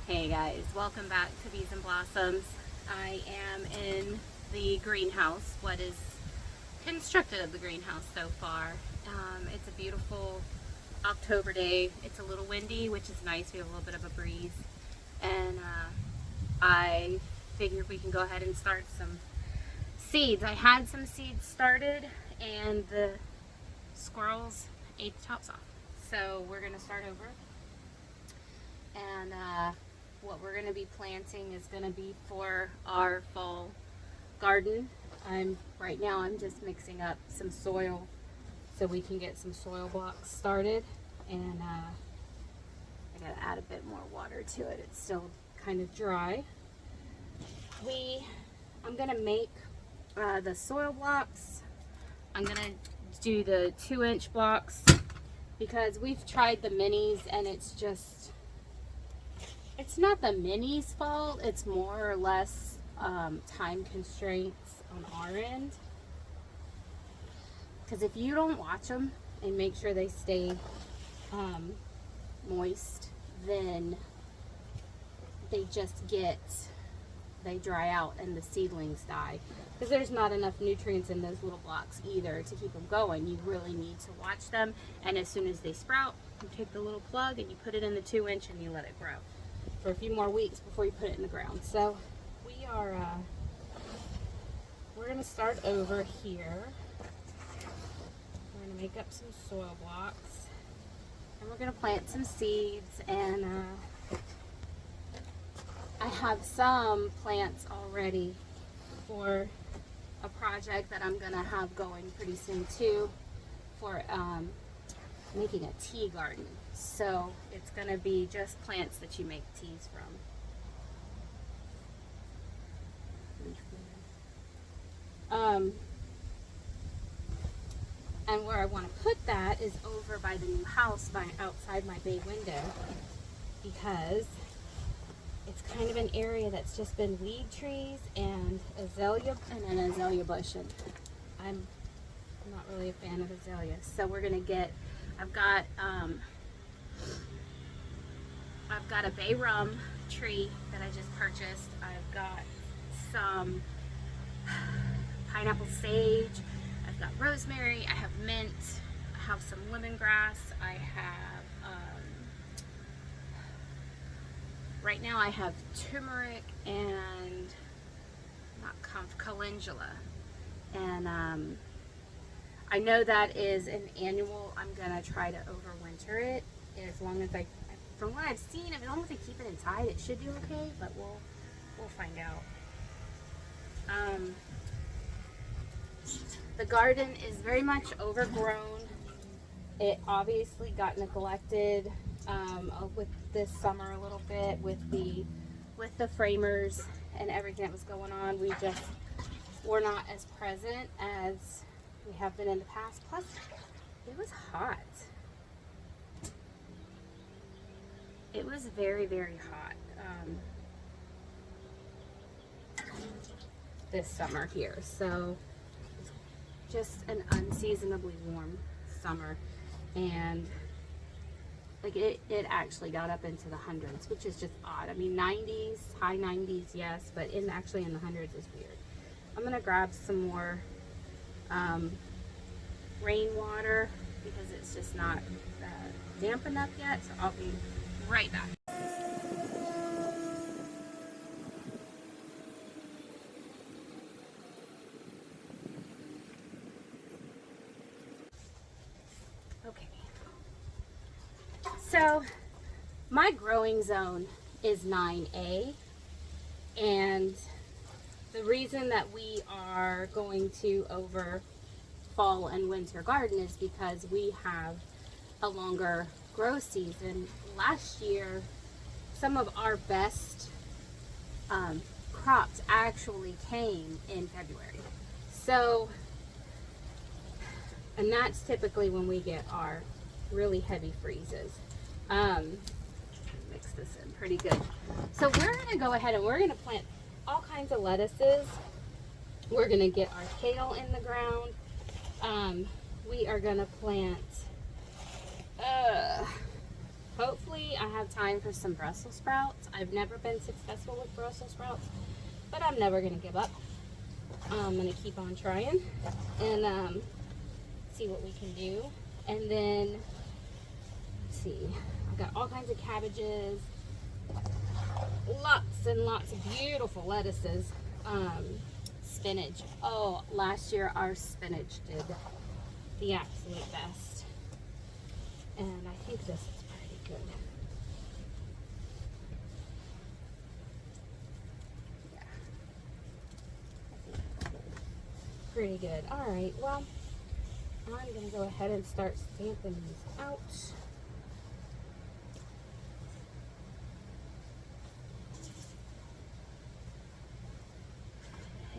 Hey guys, welcome back to Bees and Blossoms. I am in the greenhouse, what is constructed of the greenhouse so far. It's a beautiful October day. It's a little windy, which is nice. We have a little bit of a breeze. And I figured we can go ahead and start some seeds. I had some seeds started and the squirrels ate the tops off. So we're going to start over. And what we're going to be planting is going to be for our fall garden. Right now I'm just mixing up some soil so we can get some soil blocks started, and I got to add a bit more water to it. It's still kind of dry. I'm going to make the soil blocks. I'm going to do the 2-inch blocks because we've tried the minis and it's not the minis' fault, it's more or less time constraints on our end. Because if you don't watch them and make sure they stay moist, then they dry out and the seedlings die. Because there's not enough nutrients in those little blocks either to keep them going. You really need to watch them, and as soon as they sprout, you take the little plug and you put it in the 2-inch and you let it grow for a few more weeks before you put it in the ground. So we're going to start over here. We're going to make up some soil blocks and we're going to plant some seeds, and I have some plants already for a project that I'm going to have going pretty soon too, for making a tea garden. So it's going to be just plants that you make teas from. And where I want to put that is over by the new house, outside my bay window, because it's kind of an area that's just been weed trees and azalea and an azalea bush, and I'm not really a fan of azaleas. So we're gonna get, I've got a bay rum tree that I just purchased. I've got some pineapple sage. I've got rosemary. I have mint. I have some lemongrass. I have right now I have turmeric and calendula, and I know that is an annual. I'm gonna try to overwinter it as long as from what I've seen, as long as I keep it inside, it should do okay. But we'll find out. The garden is very much overgrown. It obviously got neglected with this summer a little bit with the framers and everything that was going on. We just were not as present as we have been in the past. Plus, it was hot. It was very, very hot this summer here. So just an unseasonably warm summer, and like it actually got up into the hundreds, which is just odd. I mean, 90s, high 90s, yes, but actually in the hundreds is weird. I'm gonna grab some more rainwater because it's just not damp enough yet, so I'll be right back. Okay, so my growing zone is 9A, and the reason that we are going to over fall and winter garden is because we have a longer grow season. Last year, some of our best crops actually came in February. So, and that's typically when we get our really heavy freezes. Mix this in pretty good. So we're gonna go ahead and we're gonna plant all kinds of lettuces. We're gonna get our kale in the ground. We are gonna plant hopefully Hopefully I have time for some Brussels sprouts. I've never been successful with Brussels sprouts, but I'm never going to give up. I'm going to keep on trying and see what we can do. And then, let's see, I've got all kinds of cabbages, lots and lots of beautiful lettuces, spinach. Oh, last year our spinach did the absolute best. And I think this is pretty good. Yeah. I think it's pretty good. Alright, well, I'm going to go ahead and start stamping these out.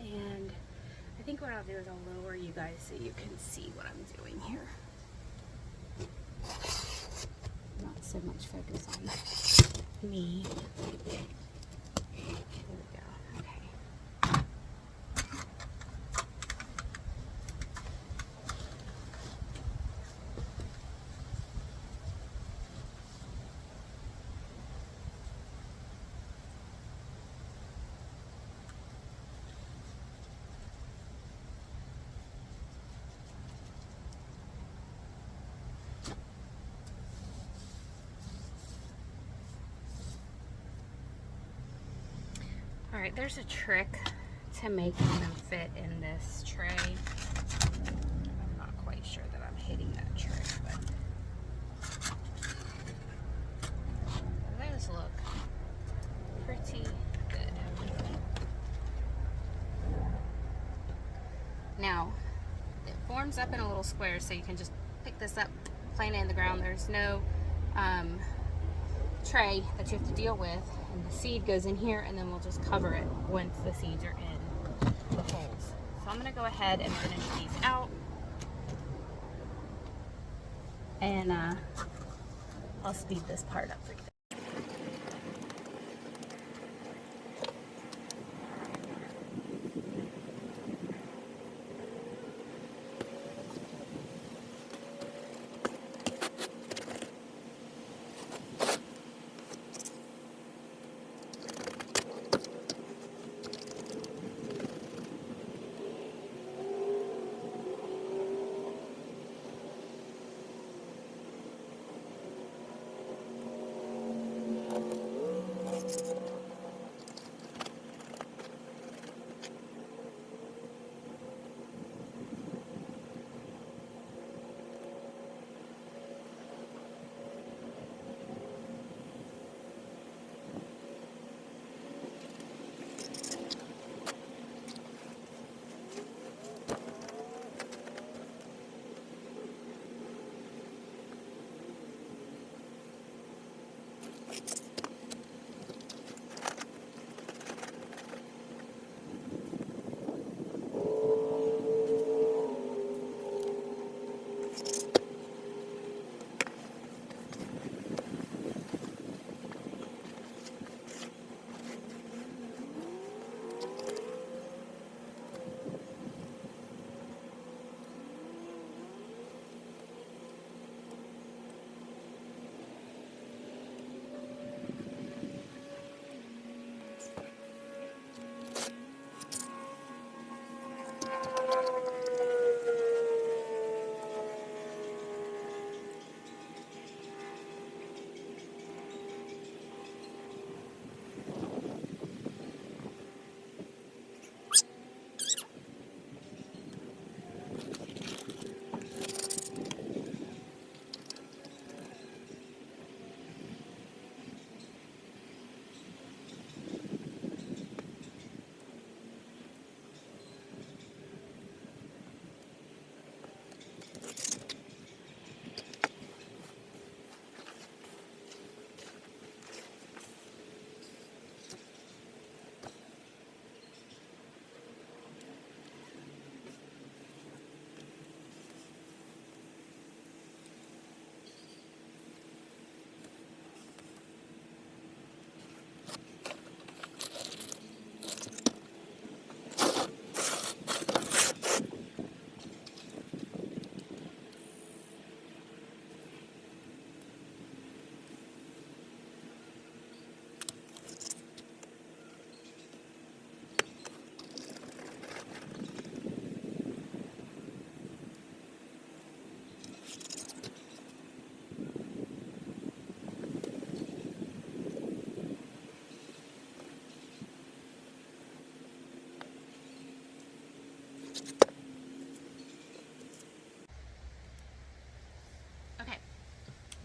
And I think what I'll do is I'll lower you guys so you can see what I'm doing here. Not so much focus on me. There we go. Okay. All right, there's a trick to making them fit in this tray. I'm not quite sure that I'm hitting that trick, but those look pretty good. Now, it forms up in a little square, so you can just pick this up, plant it in the ground. There's no tray that you have to deal with, and the seed goes in here, and then we'll just cover it once the seeds are in the holes. So I'm going to go ahead and finish these out, and I'll speed this part up for you.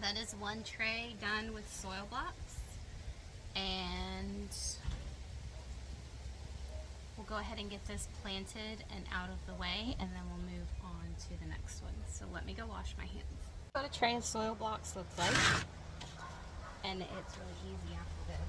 that is one tray done with soil blocks, and we'll go ahead and get this planted and out of the way, and then we'll move on to the next one. So let me go wash my hands. What a tray of soil blocks looks like, and it's really easy after this.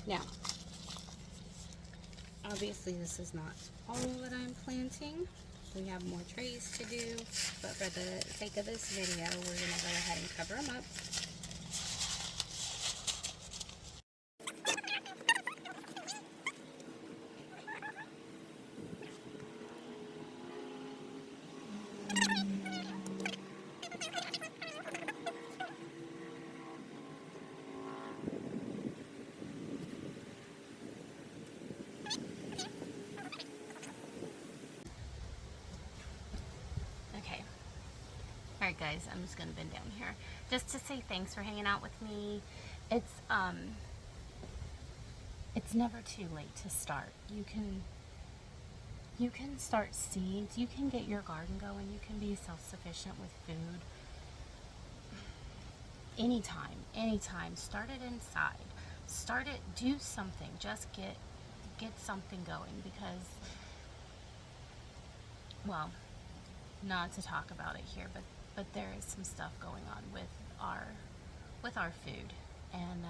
Now, obviously this is not all that I'm planting. We have more trays to do, but for the sake of this video, we're going to go ahead and cover them up. Alright guys, I'm just going to bend down here. Just to say thanks for hanging out with me. It's never too late to start. You can start seeds. You can get your garden going. You can be self-sufficient with food. Anytime. Start it inside. Start it, do something. Just get something going, because, well, not to talk about it here, but there is some stuff going on with our food, and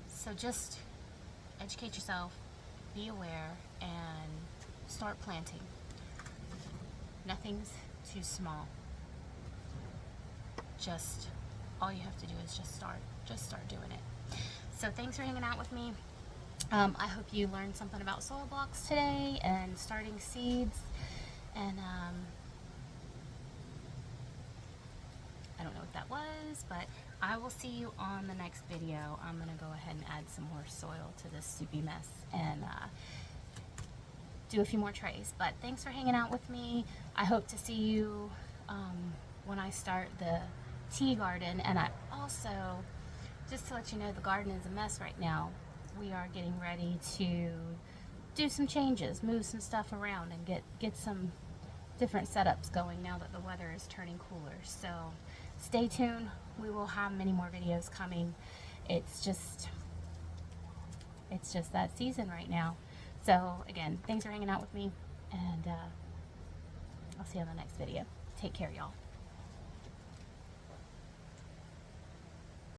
so just educate yourself, be aware, and start planting. Nothing's too small. Just all you have to do is just start doing it. So thanks for hanging out with me. I hope you learned something about soil blocks today and starting seeds, and I don't know what that was, but I will see you on the next video. I'm going to go ahead and add some more soil to this soupy mess and do a few more trays. But thanks for hanging out with me. I hope to see you when I start the tea garden. And I also, just to let you know, the garden is a mess right now. We are getting ready to do some changes, move some stuff around, and get some different setups going now that the weather is turning cooler. So stay tuned. We will have many more videos coming. It's just that season right now. So again, thanks for hanging out with me, and I'll see you on the next video. Take care, y'all.